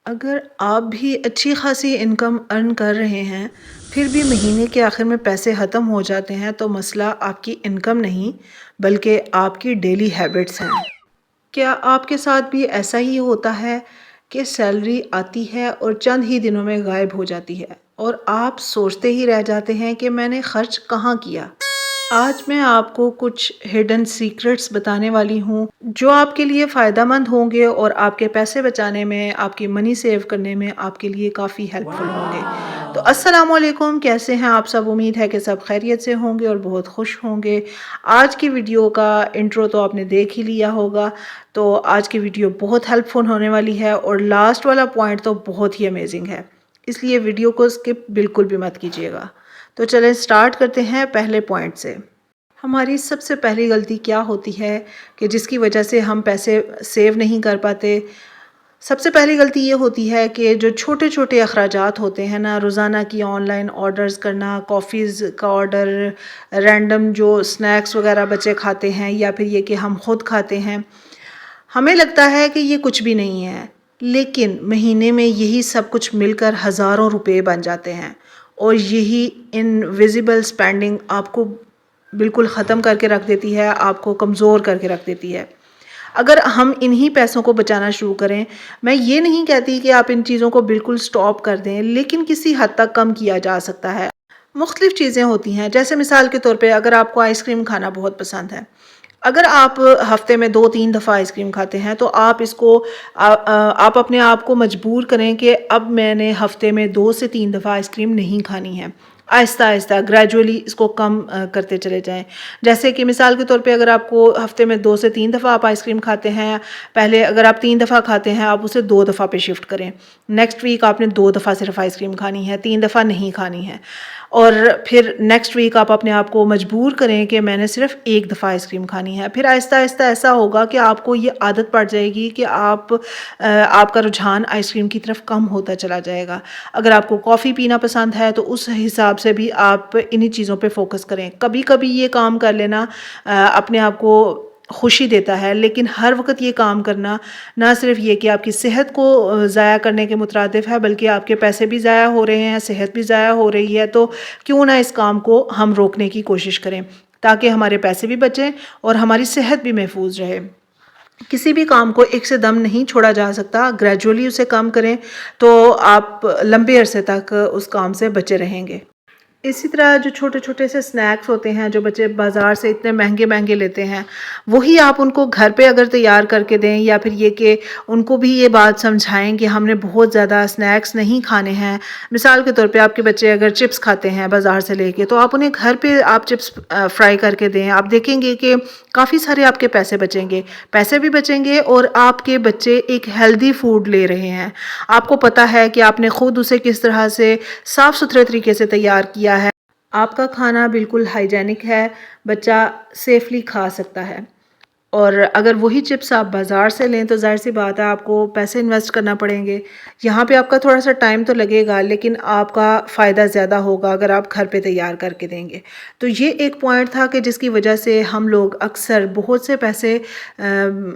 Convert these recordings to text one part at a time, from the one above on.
اگر آپ بھی اچھی خاصی انکم ارن کر رہے ہیں پھر بھی مہینے کے آخر میں پیسے ختم ہو جاتے ہیں تو مسئلہ آپ کی انکم نہیں بلکہ آپ کی ڈیلی ہیبٹس ہیں۔ کیا آپ کے ساتھ بھی ایسا ہی ہوتا ہے کہ سیلری آتی ہے اور چند ہی دنوں میں غائب ہو جاتی ہے اور آپ سوچتے ہی رہ جاتے ہیں کہ میں نے خرچ کہاں کیا؟ آج میں آپ کو کچھ ہڈن سیکرٹس بتانے والی ہوں جو آپ کے لیے فائدہ مند ہوں گے اور آپ کے پیسے بچانے میں، آپ کی منی سیو کرنے میں آپ کے لیے کافی ہیلپ فل ہوں گے۔ تو السلام علیکم، کیسے ہیں آپ سب؟ امید ہے کہ سب خیریت سے ہوں گے اور بہت خوش ہوں گے۔ آج کی ویڈیو کا انٹرو تو آپ نے دیکھ ہی لیا ہوگا، تو آج کی ویڈیو بہت ہیلپ فل ہونے والی ہے اور لاسٹ والا پوائنٹ تو بہت ہی امیزنگ ہے، اس لیے ویڈیو کو سکپ بالکل بھی مت کیجیے گا۔ تو چلیں سٹارٹ کرتے ہیں پہلے پوائنٹ سے۔ ہماری سب سے پہلی غلطی کیا ہوتی ہے کہ جس کی وجہ سے ہم پیسے سیو نہیں کر پاتے؟ سب سے پہلی غلطی یہ ہوتی ہے کہ جو چھوٹے چھوٹے اخراجات ہوتے ہیں نا، روزانہ کی آن لائن آرڈرز کرنا، کافیز کا آرڈر، رینڈم جو سنیکس وغیرہ بچے کھاتے ہیں یا پھر یہ کہ ہم خود کھاتے ہیں، ہمیں لگتا ہے کہ یہ کچھ بھی نہیں ہے، لیکن مہینے میں یہی سب کچھ مل کر ہزاروں روپے بن جاتے ہیں اور یہی انویزیبل سپینڈنگ آپ کو بالکل ختم کر کے رکھ دیتی ہے، آپ کو کمزور کر کے رکھ دیتی ہے۔ اگر ہم انہی پیسوں کو بچانا شروع کریں، میں یہ نہیں کہتی کہ آپ ان چیزوں کو بالکل سٹاپ کر دیں، لیکن کسی حد تک کم کیا جا سکتا ہے۔ مختلف چیزیں ہوتی ہیں، جیسے مثال کے طور پہ اگر آپ کو آئس کریم کھانا بہت پسند ہے، اگر آپ ہفتے میں 2-3 دفعہ آئس کریم کھاتے ہیں تو آپ اپنے آپ کو مجبور کریں کہ اب میں نے ہفتے میں 2 سے 3 دفعہ آئس کریم نہیں کھانی ہے۔ آہستہ آہستہ گریجولی اس کو کم کرتے چلے جائیں۔ جیسے کہ مثال کے طور پہ اگر آپ کو ہفتے میں 2 سے 3 دفعہ آپ آئس کریم کھاتے ہیں، پہلے اگر آپ 3 دفعہ کھاتے ہیں آپ اسے 2 دفعہ پہ شفٹ کریں۔ نیکسٹ ویک آپ نے 2 دفعہ صرف آئس کریم کھانی ہے، 3 دفعہ نہیں کھانی ہے، اور پھر نیکسٹ ویک آپ اپنے آپ کو مجبور کریں کہ میں نے صرف 1 دفعہ آئس کریم کھانی ہے۔ پھر آہستہ آہستہ ایسا ہوگا کہ آپ کو یہ عادت پڑ جائے گی کہ آپ کا رجحان آئس کریم کی طرف کم ہوتا چلا جائے گا۔ اگر آپ کو کافی پینا پسند ہے تو اس حساب سے بھی آپ انہی چیزوں پہ فوکس کریں۔ کبھی کبھی یہ کام کر لینا اپنے آپ کو خوشی دیتا ہے، لیکن ہر وقت یہ کام کرنا نہ صرف یہ کہ آپ کی صحت کو ضائع کرنے کے مترادف ہے بلکہ آپ کے پیسے بھی ضائع ہو رہے ہیں، صحت بھی ضائع ہو رہی ہے۔ تو کیوں نہ اس کام کو ہم روکنے کی کوشش کریں تاکہ ہمارے پیسے بھی بچیں اور ہماری صحت بھی محفوظ رہے۔ کسی بھی کام کو ایک سے دم نہیں چھوڑا جا سکتا، گریجولی اسے کم کریں تو آپ لمبے عرصے تک اس کام سے بچے رہیں گے۔ اسی طرح جو چھوٹے چھوٹے سے سنیکس ہوتے ہیں جو بچے بازار سے اتنے مہنگے مہنگے لیتے ہیں، وہی آپ ان کو گھر پہ اگر تیار کر کے دیں، یا پھر یہ کہ ان کو بھی یہ بات سمجھائیں کہ ہم نے بہت زیادہ سنیکس نہیں کھانے ہیں۔ مثال کے طور پہ آپ کے بچے اگر چپس کھاتے ہیں بازار سے لے کے، تو آپ انہیں گھر پہ آپ چپس فرائی کر کے دیں، آپ دیکھیں گے کہ کافی سارے آپ کے پیسے بچیں گے، پیسے بھی بچیں گے اور آپ کے بچے ایک ہیلدی فوڈ لے رہے ہیں۔ آپ کو پتہ ہے کہ آپ نے خود اسے کس طرح سے صاف ستھرے طریقے سے تیار کیا ہے، آپ کا کھانا بالکل ہائیجینک ہے، بچہ سیفلی کھا سکتا ہے۔ اور اگر وہی چپس آپ بازار سے لیں تو ظاہر سی بات ہے آپ کو پیسے انویسٹ کرنا پڑیں گے، یہاں پہ آپ کا تھوڑا سا ٹائم تو لگے گا لیکن آپ کا فائدہ زیادہ ہوگا اگر آپ گھر پہ تیار کر کے دیں گے۔ تو یہ ایک پوائنٹ تھا کہ جس کی وجہ سے ہم لوگ اکثر بہت سے پیسے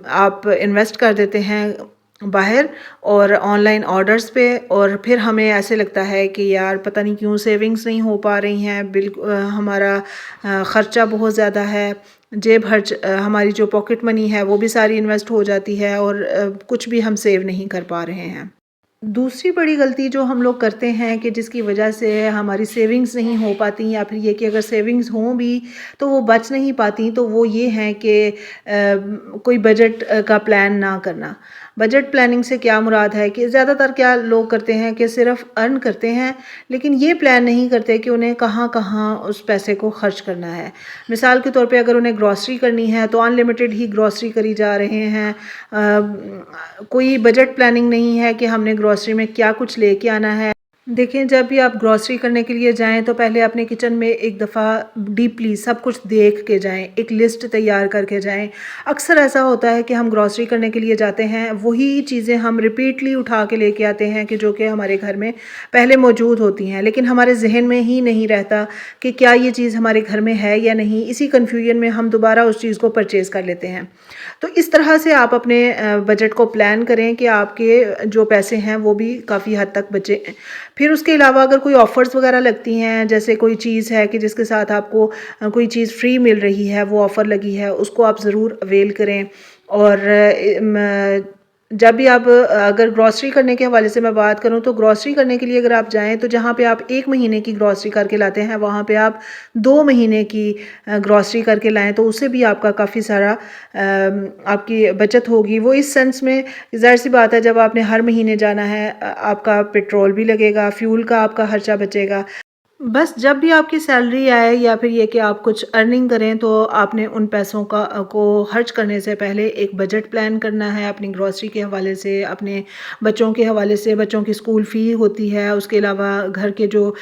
آپ انویسٹ کر دیتے ہیں باہر اور آن لائن آرڈرز پہ، اور پھر ہمیں ایسے لگتا ہے کہ یار پتہ نہیں کیوں سیونگز نہیں ہو پا رہی ہیں، ہمارا خرچہ بہت زیادہ ہے، جیب خرچ، ہماری جو پاکٹ منی ہے وہ بھی ساری انویسٹ ہو جاتی ہے اور کچھ بھی ہم سیو نہیں کر پا رہے ہیں۔ دوسری بڑی غلطی جو ہم لوگ کرتے ہیں کہ جس کی وجہ سے ہماری سیونگز نہیں ہو پاتی، یا پھر یہ کہ اگر سیونگز ہوں بھی تو وہ بچ نہیں پاتی، تو وہ یہ ہے کہ کوئی بجٹ کا پلان نہ کرنا۔ بجٹ پلاننگ سے کیا مراد ہے کہ زیادہ تر کیا لوگ کرتے ہیں کہ صرف ارن کرتے ہیں لیکن یہ پلان نہیں کرتے کہ انہیں کہاں کہاں اس پیسے کو خرچ کرنا ہے۔ مثال کے طور پہ اگر انہیں گروسری کرنی ہے تو ان لمیٹڈ ہی گروسری کری جا رہے ہیں، کوئی بجٹ پلاننگ نہیں ہے کہ ہم نے گروسری میں کیا کچھ لے کے آنا ہے۔ دیکھیں جب بھی آپ گروسری کرنے کے لیے جائیں تو پہلے اپنے کچن میں ایک دفعہ ڈیپلی سب کچھ دیکھ کے جائیں، ایک لسٹ تیار کر کے جائیں۔ اکثر ایسا ہوتا ہے کہ ہم گروسری کرنے کے لیے جاتے ہیں، وہی چیزیں ہم ریپیٹلی اٹھا کے لے کے آتے ہیں کہ جو کہ ہمارے گھر میں پہلے موجود ہوتی ہیں، لیکن ہمارے ذہن میں ہی نہیں رہتا کہ کیا یہ چیز ہمارے گھر میں ہے یا نہیں۔ اسی کنفیوژن میں ہم دوبارہ اس چیز کو پرچیز کر لیتے ہیں۔ تو اس طرح سے آپ اپنے بجٹ کو پلان کریں کہ آپ کے جو پیسے ہیں وہ بھی کافی حد تک بچیں۔ پھر اس کے علاوہ اگر کوئی آفرز وغیرہ لگتی ہیں، جیسے کوئی چیز ہے کہ جس کے ساتھ آپ کو کوئی چیز فری مل رہی ہے، وہ آفر لگی ہے، اس کو آپ ضرور اویل کریں۔ اور جب بھی آپ اگر گروسری کرنے کے حوالے سے میں بات کروں تو گروسری کرنے کے لیے اگر آپ جائیں تو جہاں پہ آپ 1 مہینے کی گروسری کر کے لاتے ہیں وہاں پہ آپ 2 مہینے کی گروسری کر کے لائیں، تو اس سے بھی آپ کا کافی سارا آپ کی بچت ہوگی۔ وہ اس سینس میں ظاہر سی بات ہے، جب آپ نے ہر مہینے جانا ہے آپ کا پیٹرول بھی لگے گا، فیول کا آپ کا خرچہ بچے گا۔ بس جب بھی آپ کی سیلری آئے یا پھر یہ کہ آپ کچھ ارننگ کریں تو آپ نے ان پیسوں کو خرچ کرنے سے پہلے ایک بجٹ پلان کرنا ہے، اپنی گروسری کے حوالے سے، اپنے بچوں کے حوالے سے، بچوں کی اسکول فی ہوتی ہے، اس کے علاوہ گھر کے جو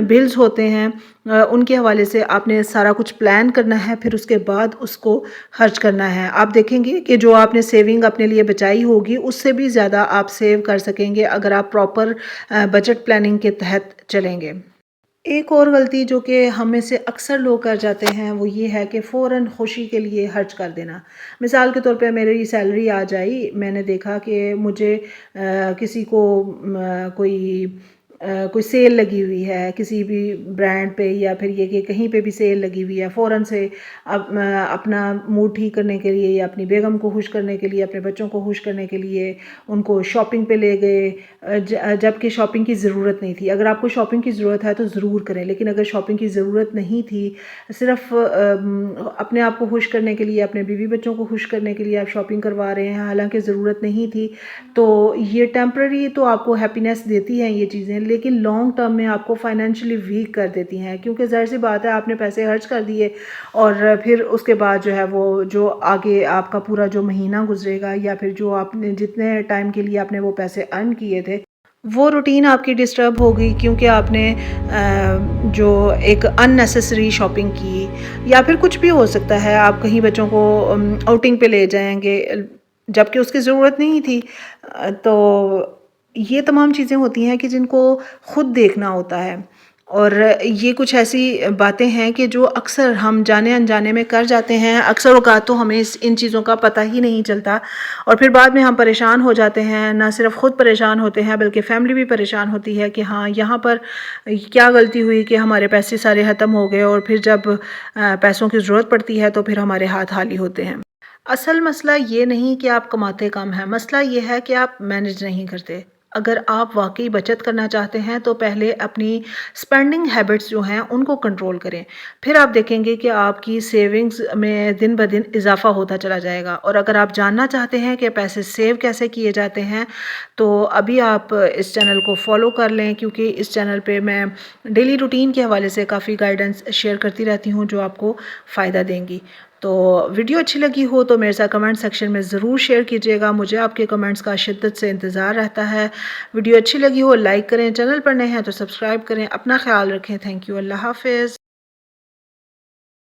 بلز ہوتے ہیں ان کے حوالے سے آپ نے سارا کچھ پلان کرنا ہے، پھر اس کے بعد اس کو خرچ کرنا ہے۔ آپ دیکھیں گے کہ جو آپ نے سیونگ اپنے لیے بچائی ہوگی اس سے بھی زیادہ آپ سیو کر سکیں گے اگر آپ پراپر بجٹ پلاننگ کے تحت چلیں گے۔ ایک اور غلطی جو کہ ہم میں سے اکثر لوگ کر جاتے ہیں وہ یہ ہے کہ فوراً خوشی کے لیے خرچ کر دینا۔ مثال کے طور پہ میری سیلری آ جائی، میں نے دیکھا کہ مجھے کسی کو کوئی سیل لگی ہوئی ہے کسی بھی برانڈ پہ، یا پھر یہ کہ کہیں پہ بھی سیل لگی ہوئی ہے، فوراً سے اپنا موڈ ٹھیک کرنے کے لیے یا اپنی بیگم کو خوش کرنے کے لیے، اپنے بچوں کو خوش کرنے کے لیے ان کو شاپنگ پہ لے گئے، جب کہ شاپنگ کی ضرورت نہیں تھی۔ اگر آپ کو شاپنگ کی ضرورت ہے تو ضرور کریں، لیکن اگر شاپنگ کی ضرورت نہیں تھی، صرف اپنے آپ کو خوش کرنے کے لیے، اپنے بیوی بچوں کو خوش کرنے کے لیے آپ شاپنگ کروا رہے ہیں حالانکہ ضرورت نہیں تھی، تو یہ ٹیمپرری تو آپ کو ہیپینس دیتی ہیں یہ چیزیں، لیکن لانگ ٹرم میں آپ کو فائنینشلی ویک کر دیتی ہیں، کیونکہ ظاہر سی بات ہے آپ نے پیسے خرچ کر دیے اور پھر اس کے بعد جو ہے وہ جو آگے آپ کا پورا جو مہینہ گزرے گا یا پھر جو آپ نے جتنے ٹائم کے لیے آپ نے وہ پیسے ارن کیے تھے وہ روٹین آپ کی ڈسٹرب ہوگی، کیونکہ آپ نے جو ایک ان نیسیسری شاپنگ کی، یا پھر کچھ بھی ہو سکتا ہے، آپ کہیں بچوں کو آؤٹنگ پہ لے جائیں گے جب کہ اس کی ضرورت نہیں تھی۔ تو یہ تمام چیزیں ہوتی ہیں کہ جن کو خود دیکھنا ہوتا ہے، اور یہ کچھ ایسی باتیں ہیں کہ جو اکثر ہم جانے انجانے میں کر جاتے ہیں، اکثر اوقات تو ہمیں ان چیزوں کا پتہ ہی نہیں چلتا، اور پھر بعد میں ہم پریشان ہو جاتے ہیں۔ نہ صرف خود پریشان ہوتے ہیں بلکہ فیملی بھی پریشان ہوتی ہے کہ ہاں یہاں پر کیا غلطی ہوئی کہ ہمارے پیسے سارے ختم ہو گئے، اور پھر جب پیسوں کی ضرورت پڑتی ہے تو پھر ہمارے ہاتھ خالی ہوتے ہیں۔ اصل مسئلہ یہ نہیں کہ آپ کماتے کم ہیں، مسئلہ یہ ہے کہ آپ مینج نہیں کرتے۔ اگر آپ واقعی بچت کرنا چاہتے ہیں تو پہلے اپنی سپینڈنگ ہیبٹس جو ہیں ان کو کنٹرول کریں، پھر آپ دیکھیں گے کہ آپ کی سیونگز میں دن بدن اضافہ ہوتا چلا جائے گا۔ اور اگر آپ جاننا چاہتے ہیں کہ پیسے سیو کیسے کیے جاتے ہیں تو ابھی آپ اس چینل کو فالو کر لیں، کیونکہ اس چینل پہ میں ڈیلی روٹین کے حوالے سے کافی گائیڈنس شیئر کرتی رہتی ہوں جو آپ کو فائدہ دیں گی۔ تو ویڈیو اچھی لگی ہو تو میرے ساتھ کمنٹ سیکشن میں ضرور شیئر کیجیے گا، مجھے آپ کے کمنٹس کا شدت سے انتظار رہتا ہے۔ ویڈیو اچھی لگی ہو لائک کریں، چینل پر نئے ہیں تو سبسکرائب کریں، اپنا خیال رکھیں، تھینک یو، اللہ حافظ۔